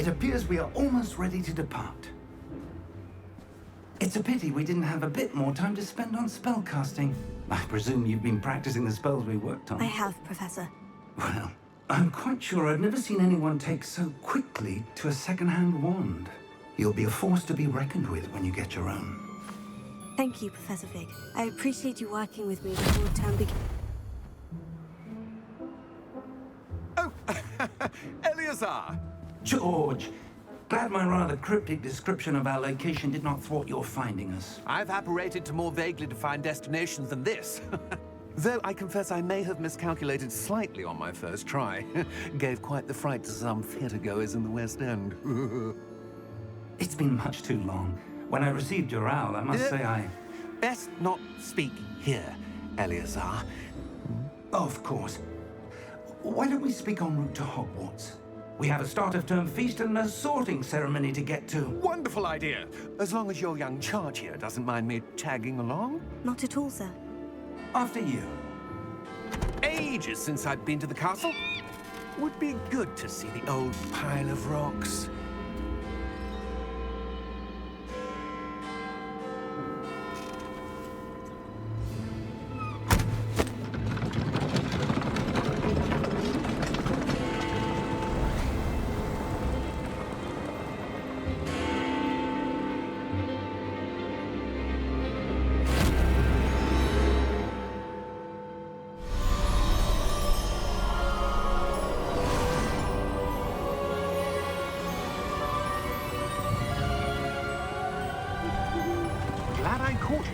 It appears we are almost ready to depart. It's a pity we didn't have a bit more time to spend on spellcasting. I presume you've been practicing the spells we worked on. I have, Professor. Well, I'm quite sure I've never seen anyone take so quickly to a second-hand wand. You'll be a force to be reckoned with when you get your own. Thank you, Professor Fig. I appreciate you working with me before the term begins. Oh, Eleazar! George! Glad my rather cryptic description of our location did not thwart your finding us. I've apparated to more vaguely defined destinations than this. Though I confess I may have miscalculated slightly on my first try. Gave quite the fright to some theatregoers in the West End. It's been much too long. When I received your owl, I must say I... Best not speak here, Eleazar. Of course. Why don't we speak en route to Hogwarts? We have a start-of-term feast and a sorting ceremony to get to. Wonderful idea. As long as your young charge here doesn't mind me tagging along. Not at all, sir. After you. Ages since I'd been to the castle. Would be good to see the old pile of rocks.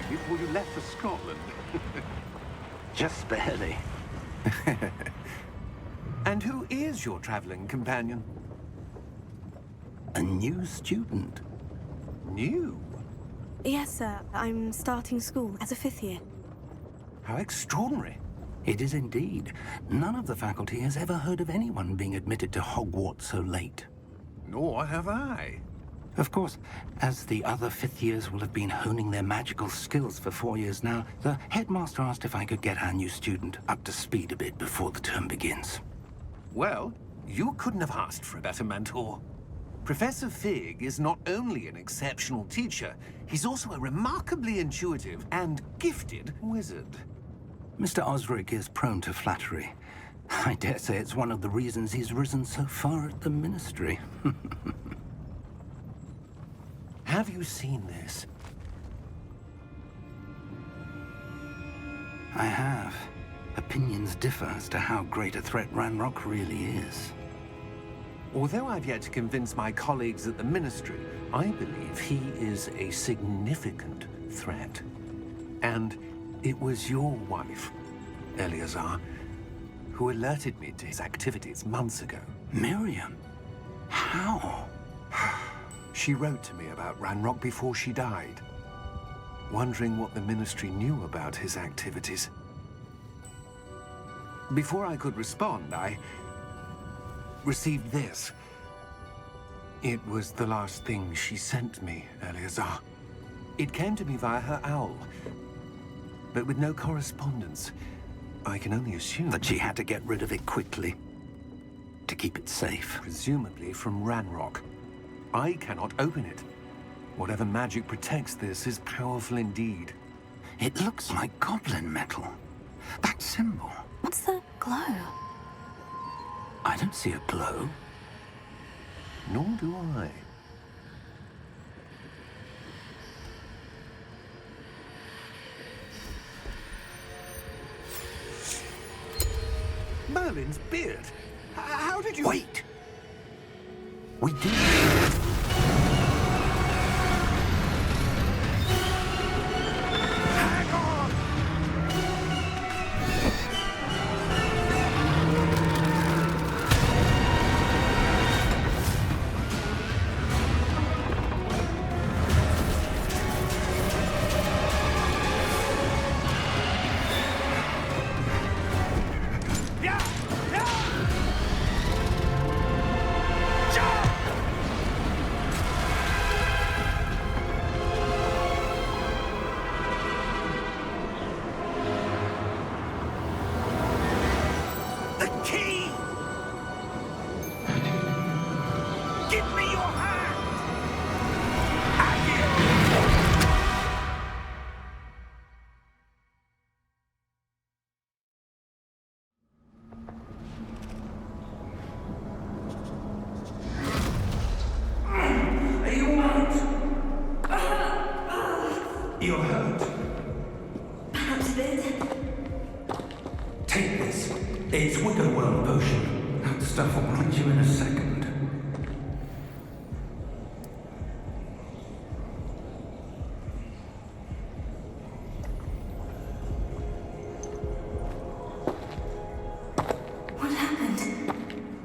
Before you left for Scotland. Just barely. And who is your traveling companion? A new student. New? Yes, sir. I'm starting school as a 5th year. How extraordinary. It is indeed. None of the faculty has ever heard of anyone being admitted to Hogwarts so late. Nor have I. Of course, as the other 5th years will have been honing their magical skills for 4 years now, the headmaster asked if I could get our new student up to speed a bit before the term begins. Well, you couldn't have asked for a better mentor. Professor Fig is not only an exceptional teacher, he's also a remarkably intuitive and gifted wizard. Mr. Osric is prone to flattery. I dare say it's one of the reasons he's risen so far at the Ministry. Have you seen this? I have. Opinions differ as to how great a threat Ranrock really is. Although I've yet to convince my colleagues at the Ministry, I believe he is a significant threat. And it was your wife, Eleazar, who alerted me to his activities months ago. Miriam? How? She wrote to me about Ranrock before she died, wondering what the Ministry knew about his activities. Before I could respond, I received this. It was the last thing she sent me, Eleazar. It came to me via her owl, but with no correspondence. I can only assume that she had to get rid of it quickly, to keep it safe. Presumably from Ranrock. I cannot open it. Whatever magic protects this is powerful indeed. It looks like goblin metal. That symbol. What's the glow? I don't see a glow. Nor do I. Merlin's beard. How did you... Wait! We did. Hang on! bit. Take this. It's Wicker World potion. That stuff will grind you in a second. What happened?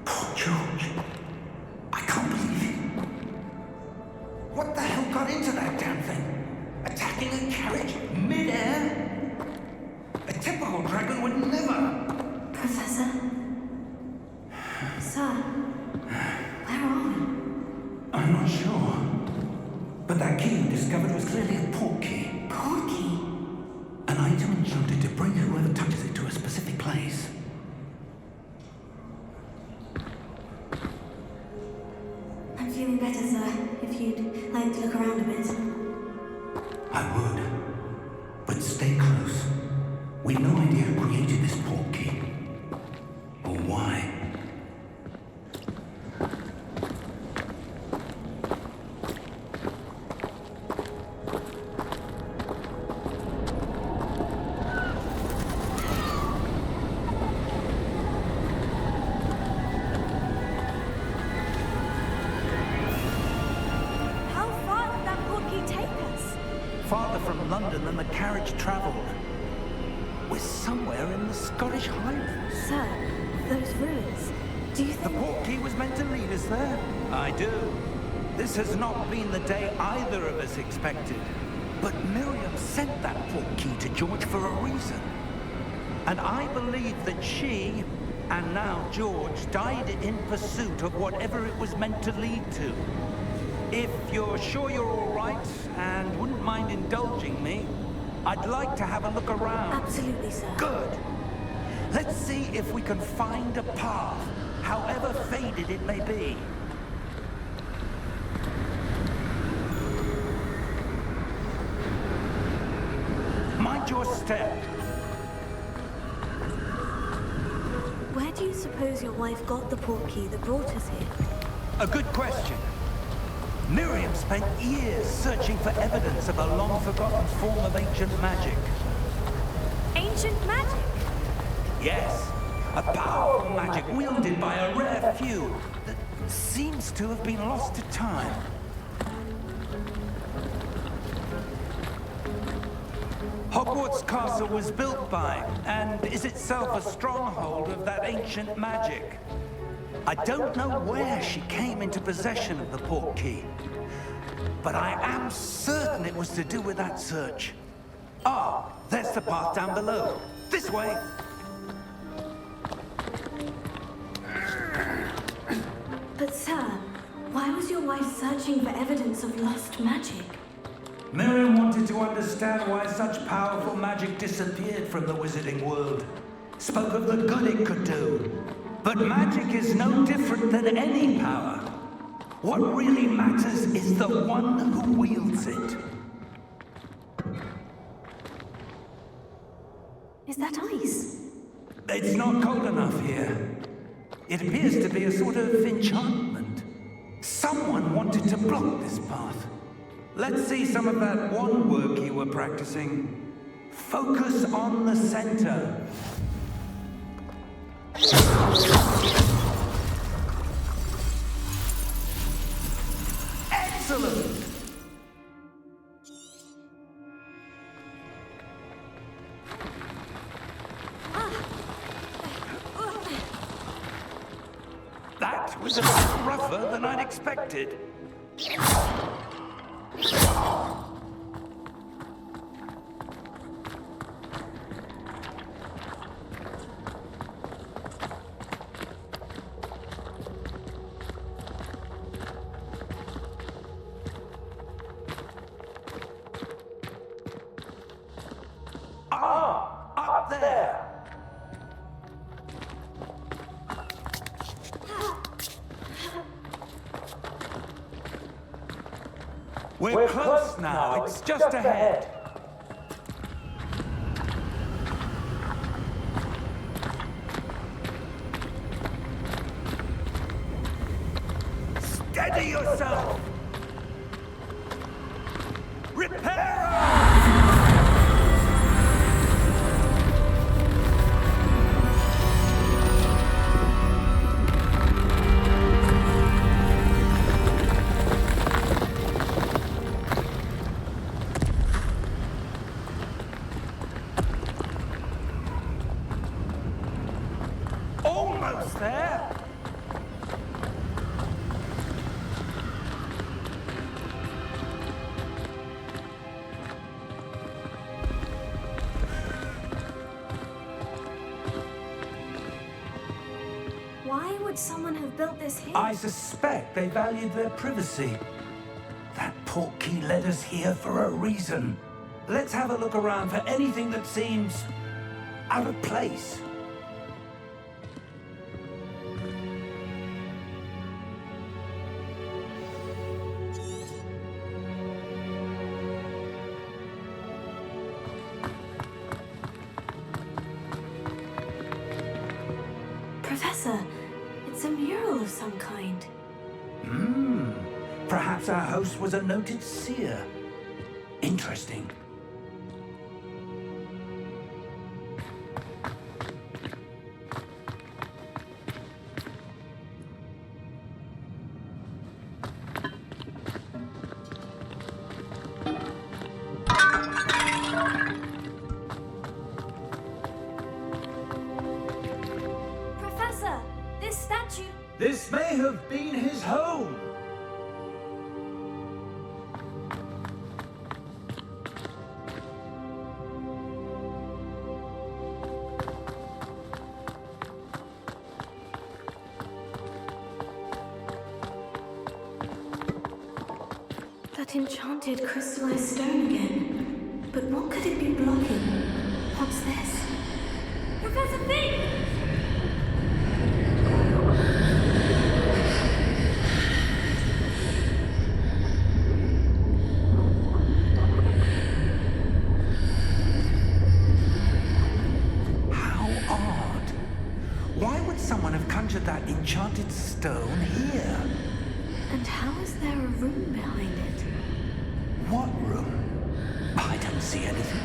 Poor George. I can't believe it. What the hell got into that damn thing? Attacking a carriage mid-air? A typical dragon would never. Professor? Sir? Where are we? I'm not sure. But that key you discovered was clearly a port key. Port key? An item enchanted to bring whoever touches it to a specific place. I'm feeling better, sir. If you'd like to look around a bit. I would. But stay close. We've no idea who created this port key. Or why. How far did that port key take us? Farther from London than the carriage travelled. We're somewhere in the Scottish Highlands. Sir, those ruins. Do you The think... port key was meant to lead us there? I do. This has not been the day either of us expected. But Miriam sent that port key to George for a reason. And I believe that she, and now George, died in pursuit of whatever it was meant to lead to. If you're sure you're all right and wouldn't mind indulging me, I'd like to have a look around. Absolutely, sir. Good. Let's see if we can find a path, however faded it may be. Mind your step. Where do you suppose your wife got the port key that brought us here? A good question. Miriam spent years searching for evidence of a long-forgotten form of ancient magic. Ancient magic? Yes, a powerful magic wielded by a rare few that seems to have been lost to time. Hogwarts Castle was built by, and is itself a stronghold of that ancient magic. I don't know where she came into possession of the port key, but I am certain it was to do with that search. Ah, there's the path down below. This way. But sir, why was your wife searching for evidence of lost magic? Miriam wanted to understand why such powerful magic disappeared from the wizarding world. Spoke of the good it could do. But magic is no different than any power. What really matters is the one who wields it. Is that ice? It's not cold enough here. It appears to be a sort of enchantment. Someone wanted to block this path. Let's see some of that wand work you were practicing. Focus on the center. Excellent! That was a bit rougher than I'd expected. Ah, up there! We're close now. It's just ahead. Steady yourself! Reparo! almost there. Why would someone have built this here? I suspect they valued their privacy. That portkey led us here for a reason. Let's have a look around for anything that seems out of place. Professor, it's a mural of some kind. Perhaps our host was a noted seer. Interesting. Professor, this statue... This may have been his home. That enchanted crystallized stone again. But what could it be blocking? What's this? Professor Fig! How odd. Why would someone have conjured that enchanted stone here? And how is there a room behind it? What room? I don't see anything.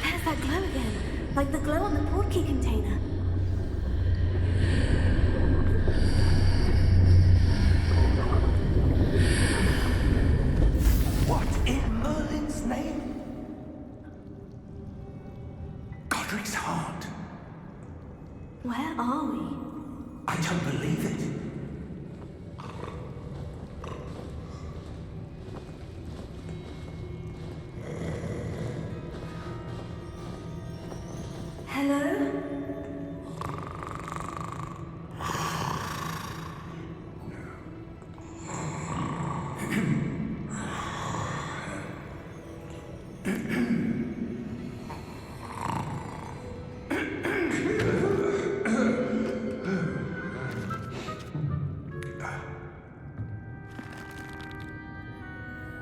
There's that glow again, like the glow on the portkey container. What in Merlin's name? Godric's heart. Where are we? I don't believe it. Hello?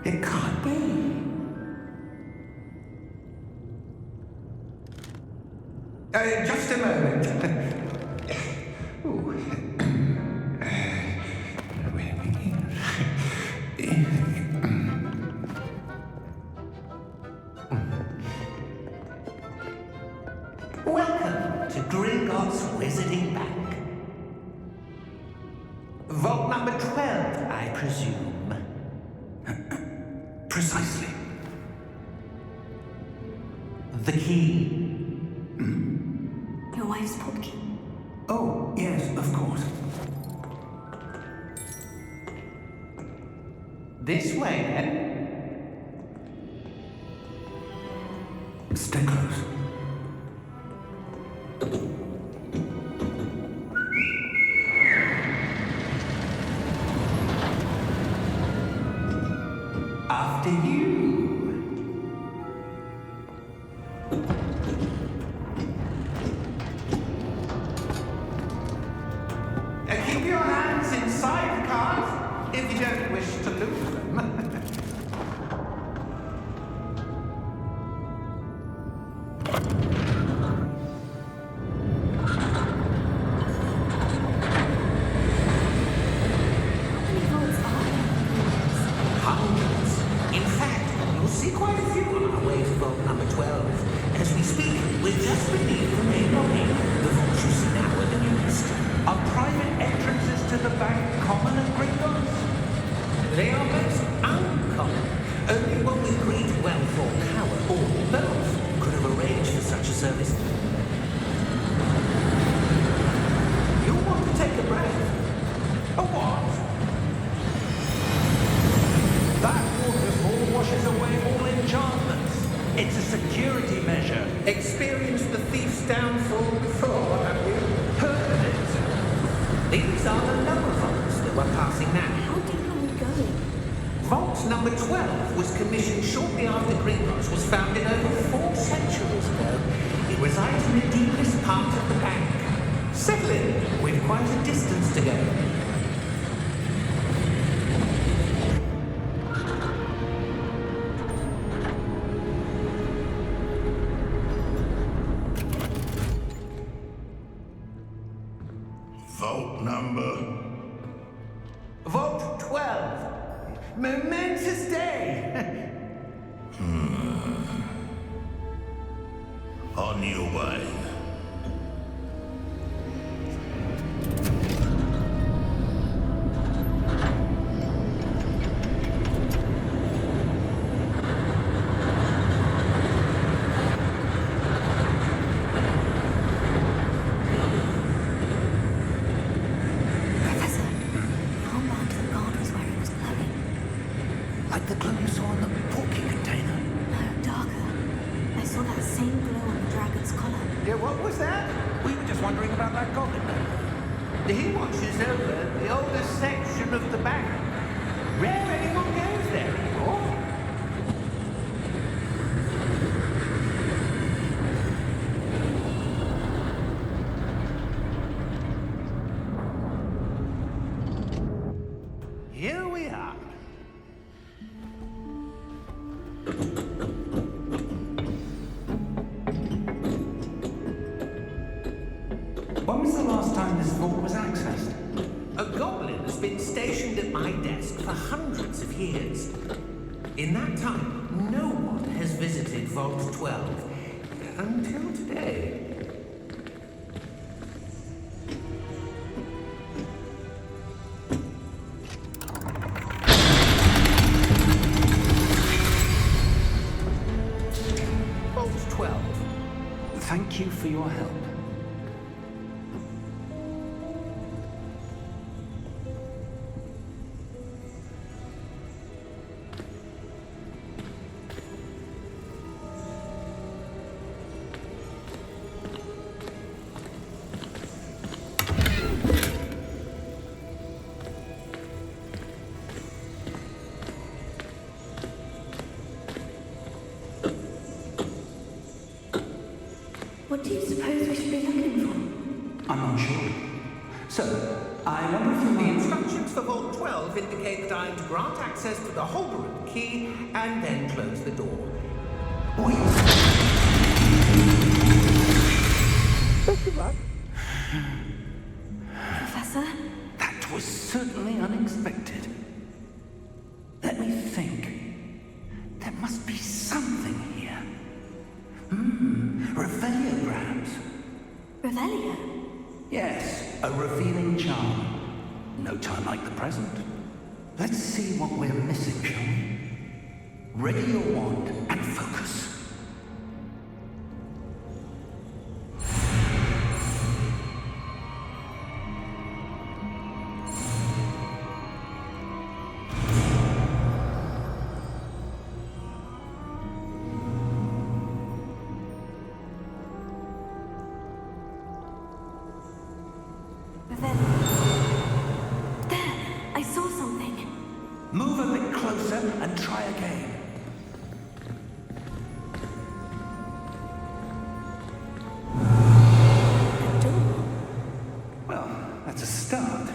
It can't be. Just a moment. Ooh. Welcome to Gringotts Wizarding Bank. Vault number 12, I presume. Precisely. The key. Your wife's portkey. Oh, yes, of course. This way, then. Stay close. After you. Keep your hands inside the cars if you don't wish to lose them. Hundreds. In fact, you'll see quite a few on our way to vault number 12. As we speak, we're just beneath the main lobby. The vaults you see now are the newest. Are private entrances to the bank common at Gringotts? They are most uncommon. Only one with great wealth or power, or both, could have arranged for such a service. You're downfall before, have you? Heard of it? These are the lower vaults that we're passing now. How deep are we going? Vault number 12 was commissioned shortly after Gringotts was founded over 4 centuries ago. It resides in the deepest part of the bank. Settle in, we've quite a distance to go. Vault number? Vault 12. Momentous day. On your way. Professor, the armband that God was wearing was glowing. Like the glow you saw in the porky container. No, darker. I saw that same glow on the dragon's collar. Yeah, what was that? We were just wondering about that goblin. He watches over the oldest section of the bank. Rare anyone goes there anymore. Here we are. When was the last time this vault was accessed? A goblin has been stationed at my desk for hundreds of years. In that time, no one has visited Vault 12 until today. Vault 12. Thank you for your help. What do you suppose we should be looking for? I'm not sure. So, I wonder if you The might... instructions for Vault 12 indicate that I am to grant access to the holder of the key and then close the door. Wait. Professor? That was certainly unexpected. Let me think. There must be something here. Revelliograms. Revelio? Yes, a revealing charm. No time like the present. Let's see what we're missing, shall we? Ready your wand and focus. Move a bit closer and try again. A door? Well, that's a start.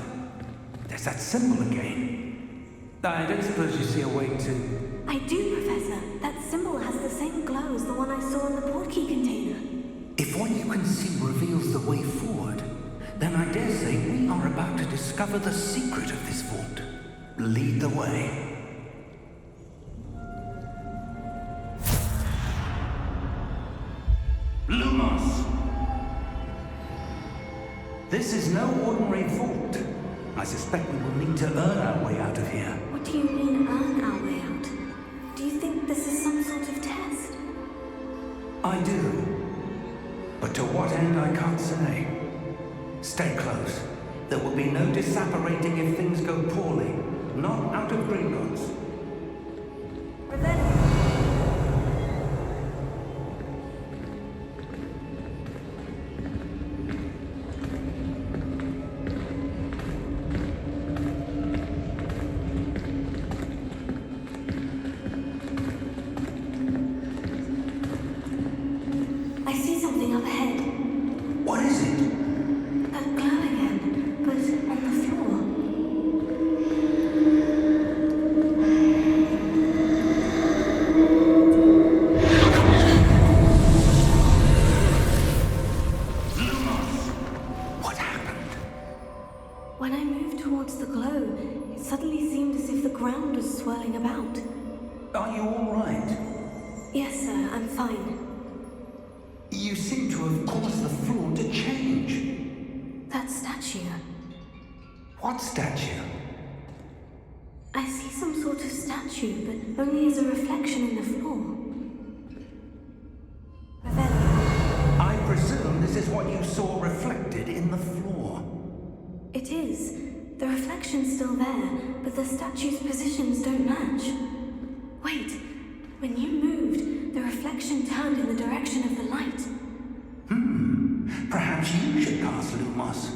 There's that symbol again. I don't suppose you see a way to... I do, Professor. That symbol has the same glow as the one I saw in the portkey container. If what you can see reveals the way forward, then I dare say we are about to discover the secret of this vault. Lead the way. Lumos! This is no ordinary vault. I suspect we will need to earn our way out of here. What do you mean, earn our way out? Do you think this is some sort of test? I do. But to what end, I can't say. Stay close. There will be no disapparating if things go poorly. Not out of Gringotts. something up ahead. What is it? That glow again, but on the floor. What happened? When I moved towards the glow, it suddenly seemed as if the ground was swirling about. Are you all right? Yes, sir, I'm fine. You seem to have caused the floor to change. That statue. What statue? I see some sort of statue, but only as a reflection in the floor. Revelio. I presume this is what you saw reflected in the floor. It is. The reflection's still there, but the statue's positions don't match. Wait, when you moved, the reflection turned in the direction of the light. Perhaps you should cast Lumos.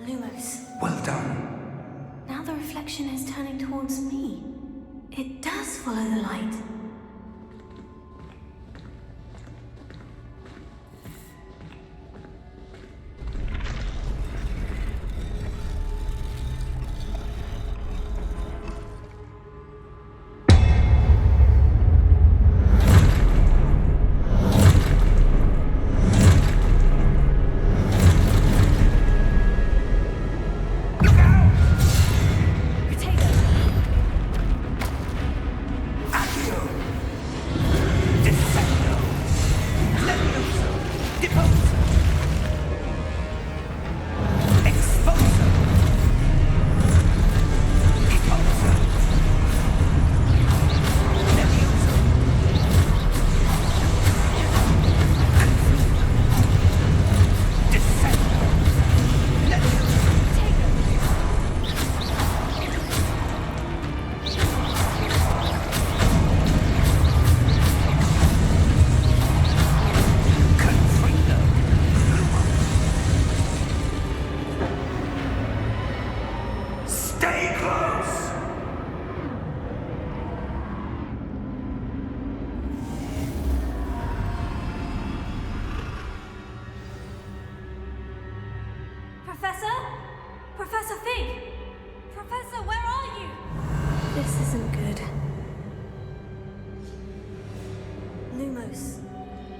Lumos. Well done. Now the reflection is turning towards me. It does follow the light. Professor? Professor Fig? Professor, where are you? This isn't good. Lumos,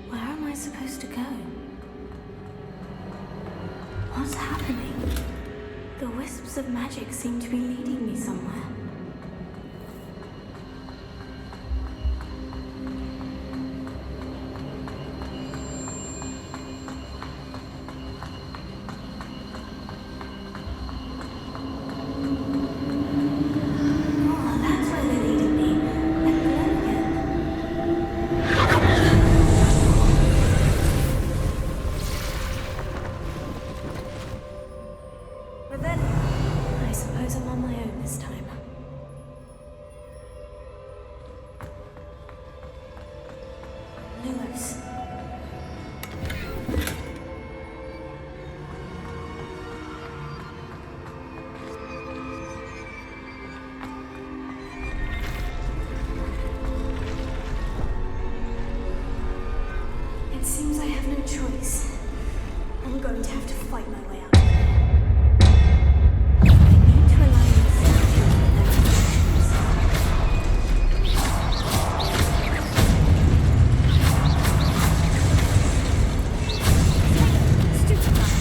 where am I supposed to go? What's happening? The wisps of magic seem to be leading me somewhere. It seems I have no choice. I'm going to have to fight my way out. I need to align the statue with their reflections. Stupid guy.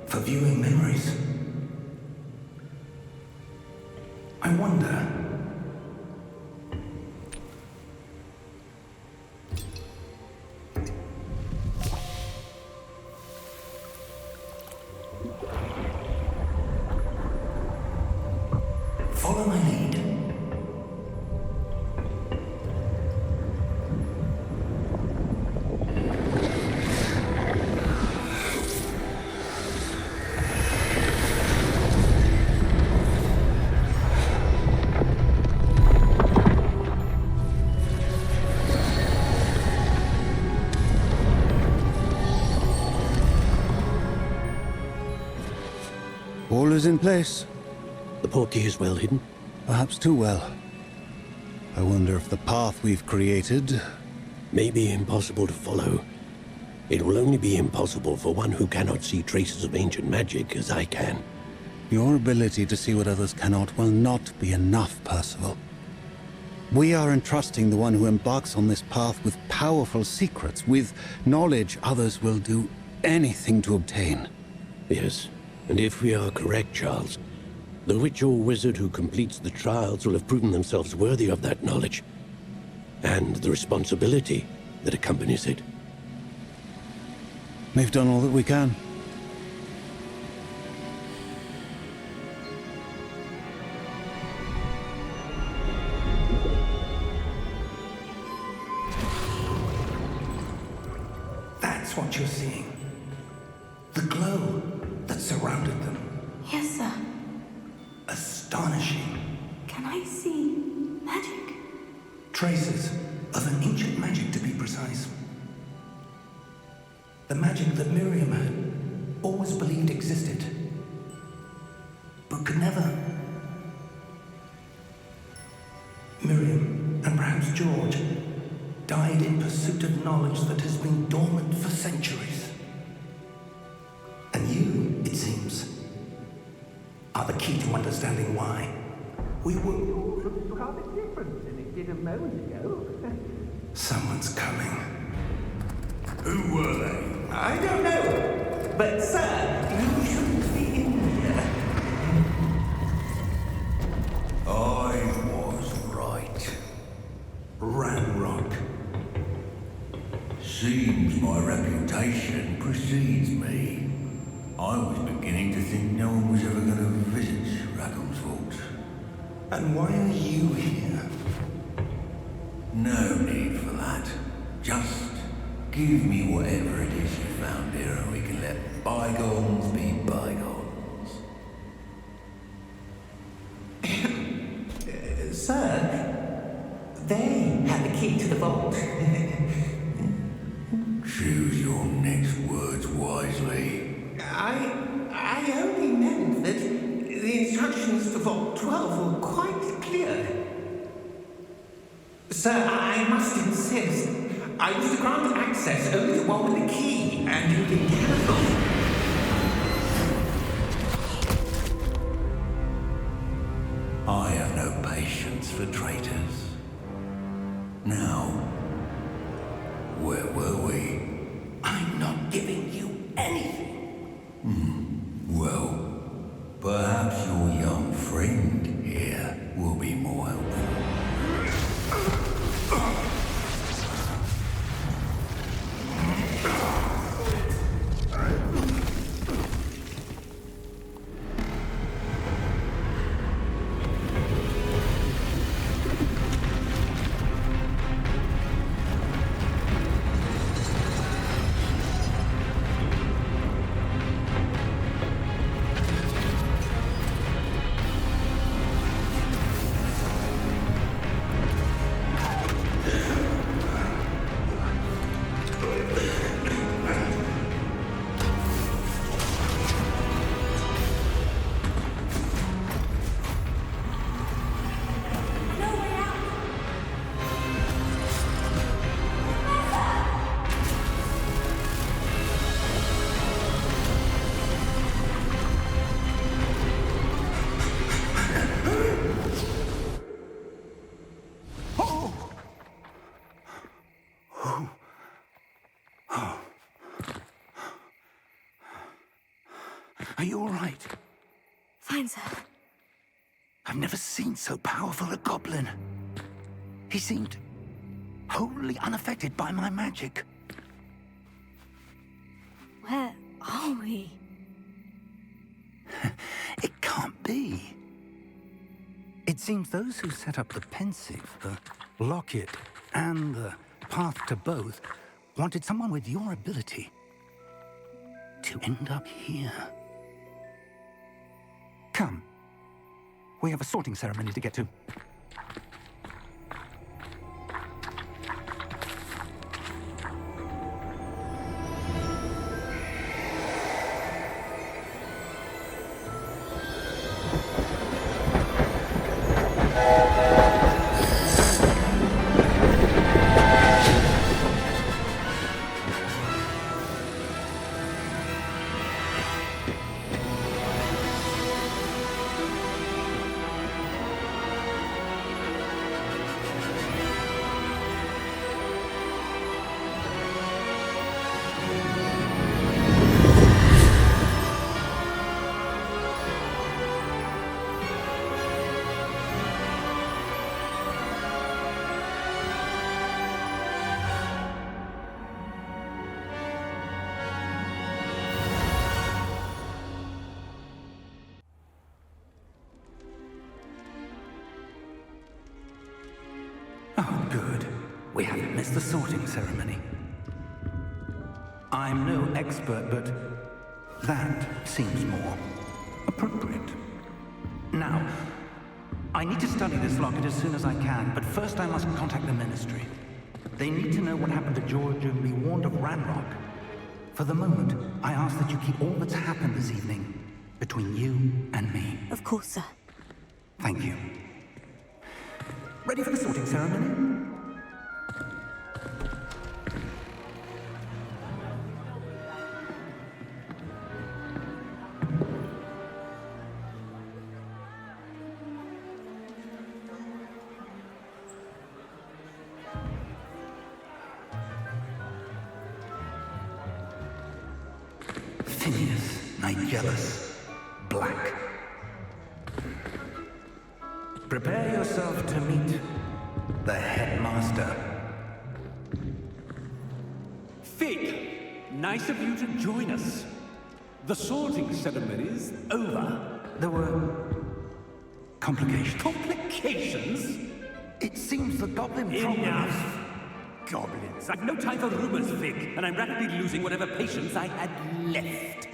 for viewing memories. I wonder... Follow my lead. All is in place. The portkey is well hidden. Perhaps too well. I wonder if the path we've created... May be impossible to follow. It will only be impossible for one who cannot see traces of ancient magic as I can. Your ability to see what others cannot will not be enough, Percival. We are entrusting the one who embarks on this path with powerful secrets, with knowledge others will do anything to obtain. Yes, and if we are correct, Charles, the witch or wizard who completes the trials will have proven themselves worthy of that knowledge, and the responsibility that accompanies it. We've done all that we can. That's what you're seeing. The glow that surrounded them. Yes, sir. Astonishing. Can I see magic? Traces of an ancient magic, to be precise. The magic that Miriam had always believed existed, but could never. Miriam, and perhaps George, died in pursuit of knowledge that has been dormant for centuries. And you, it seems, are the key to understanding why. We were rather different than it did a moment ago. Someone's coming. Who were they? I don't know. But, sir, you shouldn't be in here. I was right. Ramrock. Seems my reputation precedes me. I was beginning to think no one was ever going to visit Raggle's vault. And why are you here? No need for that. Just give me whatever it is you found here and we can let bygones be bygones. Sir, they had the key to the vault. Choose your next words wisely. I only meant that the instructions to Vault 12 were quite clear. Sir, I must insist. I was to grant access only to one with the key, and you've been careful. I have no patience for traitors. Now, where were we? I'm not giving you anything. Well, perhaps your young friend here will be more helpful. Are you all right? Fine, sir. I've never seen so powerful a goblin. He seemed wholly unaffected by my magic. Where are we? It can't be. It seems those who set up the pensive, the locket, and the path to both wanted someone with your ability to end up here. Come. We have a sorting ceremony to get to. Oh, good. We haven't missed the sorting ceremony. I'm no expert, but that seems more appropriate. Now, I need to study this locket as soon as I can, but first I must contact the Ministry. They need to know what happened to George and be warned of Ranrock. For the moment, I ask that you keep all that's happened this evening between you and me. Of course, sir. Thank you. Ready for the sorting ceremony? Phineas, Nigellus, Black. Prepare yourself to meet the headmaster. Fig, nice of you to join us. The sorting ceremony's over. There were complications. Complications? It seems the goblin problem Enough! Goblins. I've no time for rumors, Fig, and I'm rapidly losing whatever patience I had left.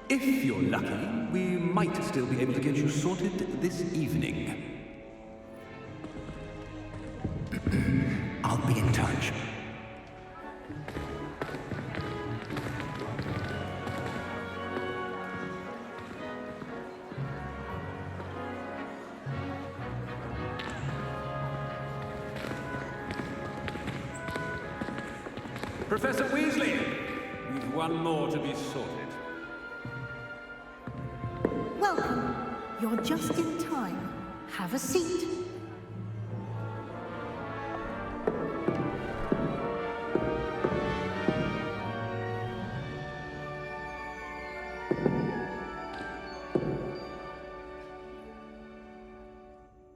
If you're lucky, we might still be able to get you sorted this evening. I'll be in touch. Professor Weasley, we've one more to be sorted. Welcome. You're just in time. Have a seat.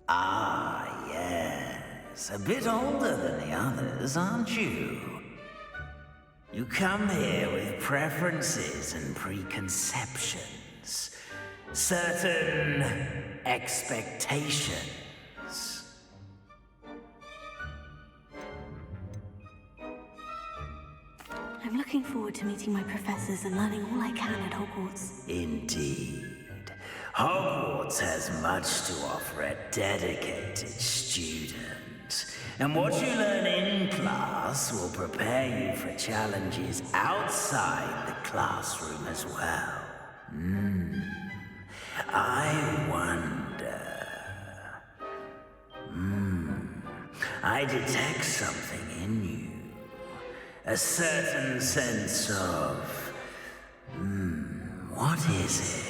Ah, yes. A bit older than the others, aren't you? You come here with preferences and preconceptions. Certain expectations. I'm looking forward to meeting my professors and learning all I can at Hogwarts. Indeed. Hogwarts has much to offer a dedicated student. And what you learn in class will prepare you for challenges outside the classroom as well. I wonder... I detect something in you. A certain sense of... what is it?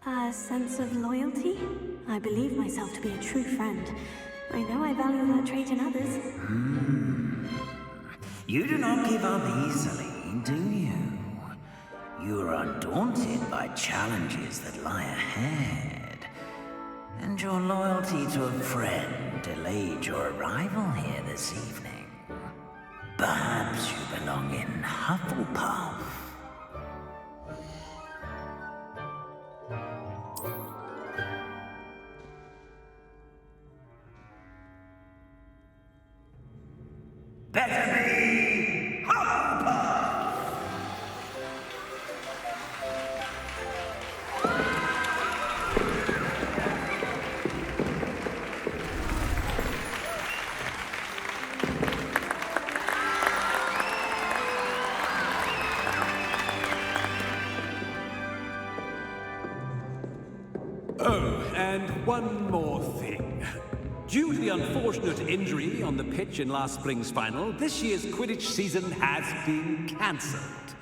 A sense of loyalty? I believe myself to be a true friend. I know I value that trait in others. You do not give up easily, do you? You are undaunted by challenges that lie ahead. And your loyalty to a friend delayed your arrival here this evening. Perhaps you belong in Hufflepuff. Better be Hufflepuff! Oh, and one more thing. Due to the unfortunate injury on the pitch in last spring's final, this year's Quidditch season has been cancelled.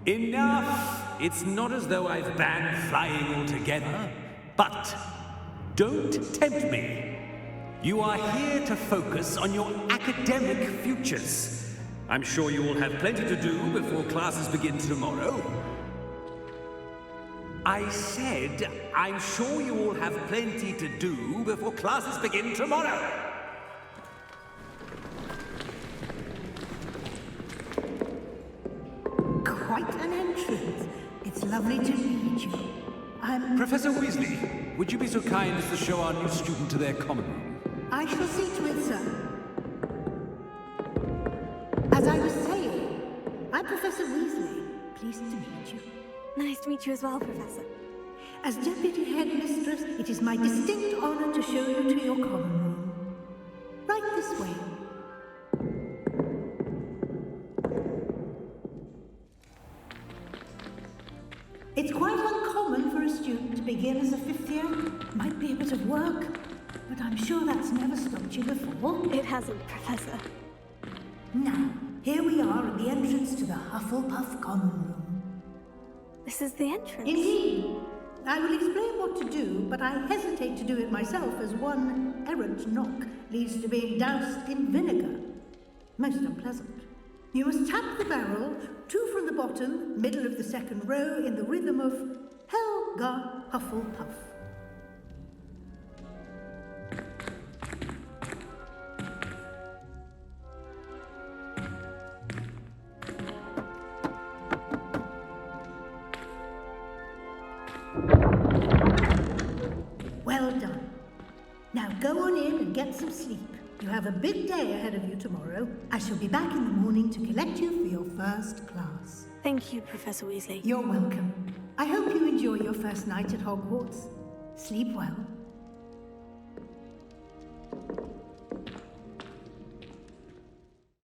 Enough! It's not as though I've banned flying altogether, but don't tempt me. You are here to focus on your academic futures. I'm sure you will have plenty to do before classes begin tomorrow. I said, I'm sure you all have plenty to do before classes begin tomorrow. Quite an entrance. It's lovely to meet you. Professor Weasley, would you be so kind as to show our new student to their common room? I shall see to it, sir. As I was saying, I'm Professor Weasley. Pleased to meet you. Nice to meet you as well, Professor. As Deputy Headmistress, it is my distinct honor to show you to your common room. Right this way. It's quite uncommon for a student to begin as a fifth year. Might be a bit of work, but I'm sure that's never stopped you before. It hasn't, Professor. Now, here we are at the entrance to the Hufflepuff common room. This is the entrance. Indeed. I will explain what to do, but I hesitate to do it myself as one errant knock leads to being doused in vinegar. Most unpleasant. You must tap the barrel, 2 from the bottom, middle of the second row, in the rhythm of Helga Hufflepuff. Well done. Now go on in and get some sleep. You have a big day ahead of you tomorrow. I shall be back in the morning to collect you for your first class. Thank you, Professor Weasley. You're welcome. I hope you enjoy your first night at Hogwarts. Sleep well.